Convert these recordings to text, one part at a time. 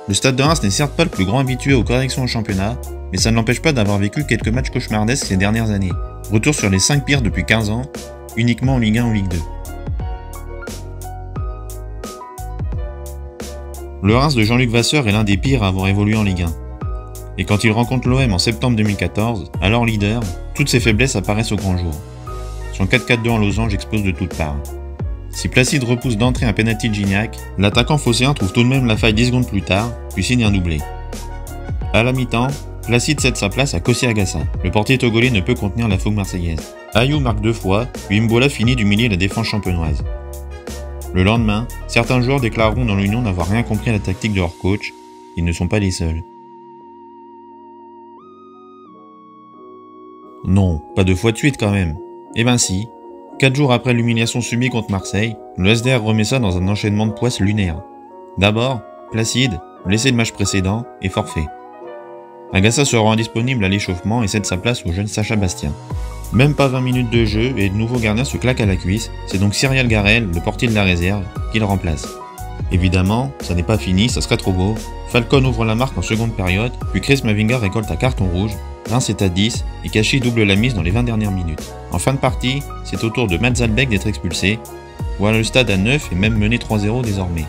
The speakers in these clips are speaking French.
Le Stade de Reims n'est certes pas le plus grand habitué aux corrections au championnat, mais ça ne l'empêche pas d'avoir vécu quelques matchs cauchemardesques ces dernières années. Retour sur les 5 pires depuis 15 ans, uniquement en Ligue 1 ou Ligue 2. Le Reims de Jean-Luc Vasseur est l'un des pires à avoir évolué en Ligue 1. Et quand il rencontre l'OM en septembre 2014, alors leader, toutes ses faiblesses apparaissent au grand jour. Son 4-4-2 en losange explose de toutes parts. Si Placide repousse d'entrée un pénalty de Gignac, l'attaquant phocéen trouve tout de même la faille 10 secondes plus tard, puis signe un doublé. À la mi-temps, Placide cède sa place à Kossi Agassa. Le portier togolais ne peut contenir la fougue marseillaise. Ayou marque 2 fois, puis Mbola finit d'humilier la défense champenoise. Le lendemain, certains joueurs déclareront dans l'Union n'avoir rien compris à la tactique de leur coach. Ils ne sont pas les seuls. Non, pas 2 fois de suite quand même. Eh ben si. 4 jours après l'humiliation subie contre Marseille, le SDR remet ça dans un enchaînement de poisses lunaires. D'abord, Placide, blessé le match précédent, est forfait. Agassa se rend indisponible à l'échauffement et cède sa place au jeune Sacha Bastien. Même pas 20 minutes de jeu et le nouveau gardien se claque à la cuisse, c'est donc Cyriel Garel, le portier de la réserve, qui le remplace. Évidemment, ça n'est pas fini, ça serait trop beau. Falcon ouvre la marque en seconde période, puis Chris Mavinga récolte un carton rouge, Reims est à 10 et Kachi double la mise dans les 20 dernières minutes. En fin de partie, c'est au tour de Matzalbeck d'être expulsé. Voilà le stade à 9 et même mené 3-0 désormais.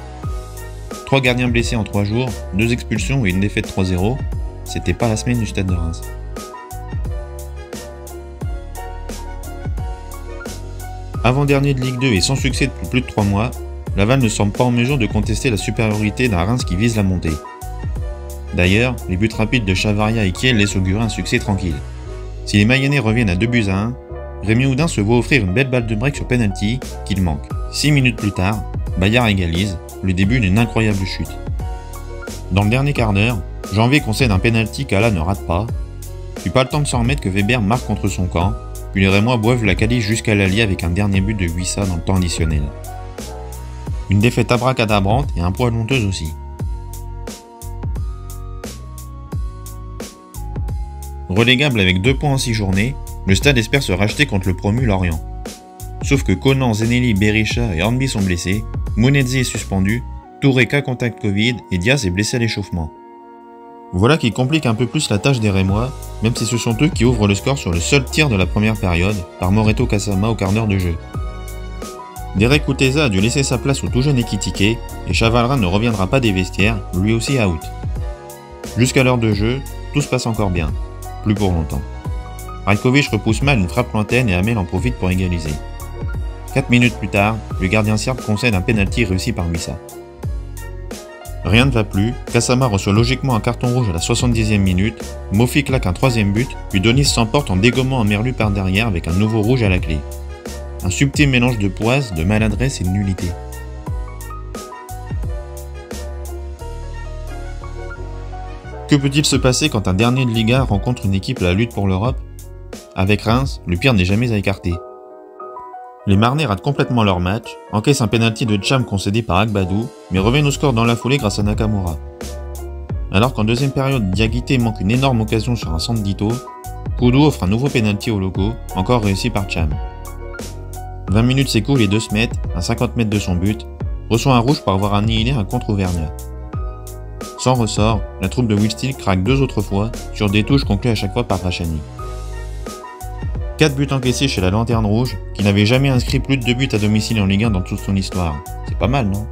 3 gardiens blessés en 3 jours, 2 expulsions et une défaite 3-0, c'était pas la semaine du Stade de Reims. Avant-dernier de Ligue 2 et sans succès depuis plus de 3 mois, Laval ne semble pas en mesure de contester la supériorité d'un Reims qui vise la montée. D'ailleurs, les buts rapides de Chavaria et Kiel laissent augurer un succès tranquille. Si les Mayennais reviennent à 2-1, Rémi Houdin se voit offrir une belle balle de break sur penalty qu'il manque. 6 minutes plus tard, Bayard égalise, le début d'une incroyable chute. Dans le dernier quart d'heure, Janvier concède un penalty qu'Ala ne rate pas, puis pas le temps de s'en remettre que Weber marque contre son camp, puis les Rémois boivent la qualif jusqu'à l'allié avec un dernier but de Huissa dans le temps additionnel. Une défaite abracadabrante et un poil honteuse aussi. Relégable avec 2 points en 6 journées, le Stade espère se racheter contre le promu Lorient. Sauf que Conan, Zenelli, Berisha et Hornby sont blessés, Mounetzi est suspendu, Touré cas contact Covid et Diaz est blessé à l'échauffement. Voilà qui complique un peu plus la tâche des Rémois, même si ce sont eux qui ouvrent le score sur le seul tir de la première période, par Moreto Kasama au quart d'heure de jeu. Derek Kouteza a dû laisser sa place au tout jeune Ekitike, et Chavalra ne reviendra pas des vestiaires, lui aussi out. Jusqu'à l'heure de jeu, tout se passe encore bien. Plus pour longtemps. Rajkovic repousse mal une frappe lointaine et Hamel en profite pour égaliser. 4 minutes plus tard, le gardien serbe concède un penalty réussi par Huissa. Rien ne va plus, Kasama reçoit logiquement un carton rouge à la 70e minute, Mofi claque un 3e but, puis Donis s'emporte en dégommant un Merlu par derrière avec un nouveau rouge à la clé. Un subtil mélange de poise, de maladresse et de nullité. Que peut-il se passer quand un dernier de Liga rencontre une équipe à la lutte pour l'Europe? Avec Reims, le pire n'est jamais à écarter. Les Marnais ratent complètement leur match, encaissent un pénalty de Cham concédé par Agbadou, mais reviennent au score dans la foulée grâce à Nakamura. Alors qu'en deuxième période, Diaguité manque une énorme occasion sur un centre d'Ito, Koudou offre un nouveau pénalty au logo, encore réussi par Cham. 20 minutes s'écoulent et 2 se mettent, à 50 mètres de son but, reçoit un rouge pour avoir annihilé un contre Auvergnat. Sans ressort, la troupe de Will Steele craque 2 autres fois, sur des touches conclues à chaque fois par Rachani. 4 buts encaissés chez la Lanterne Rouge, qui n'avait jamais inscrit plus de 2 buts à domicile en Ligue 1 dans toute son histoire. C'est pas mal, non?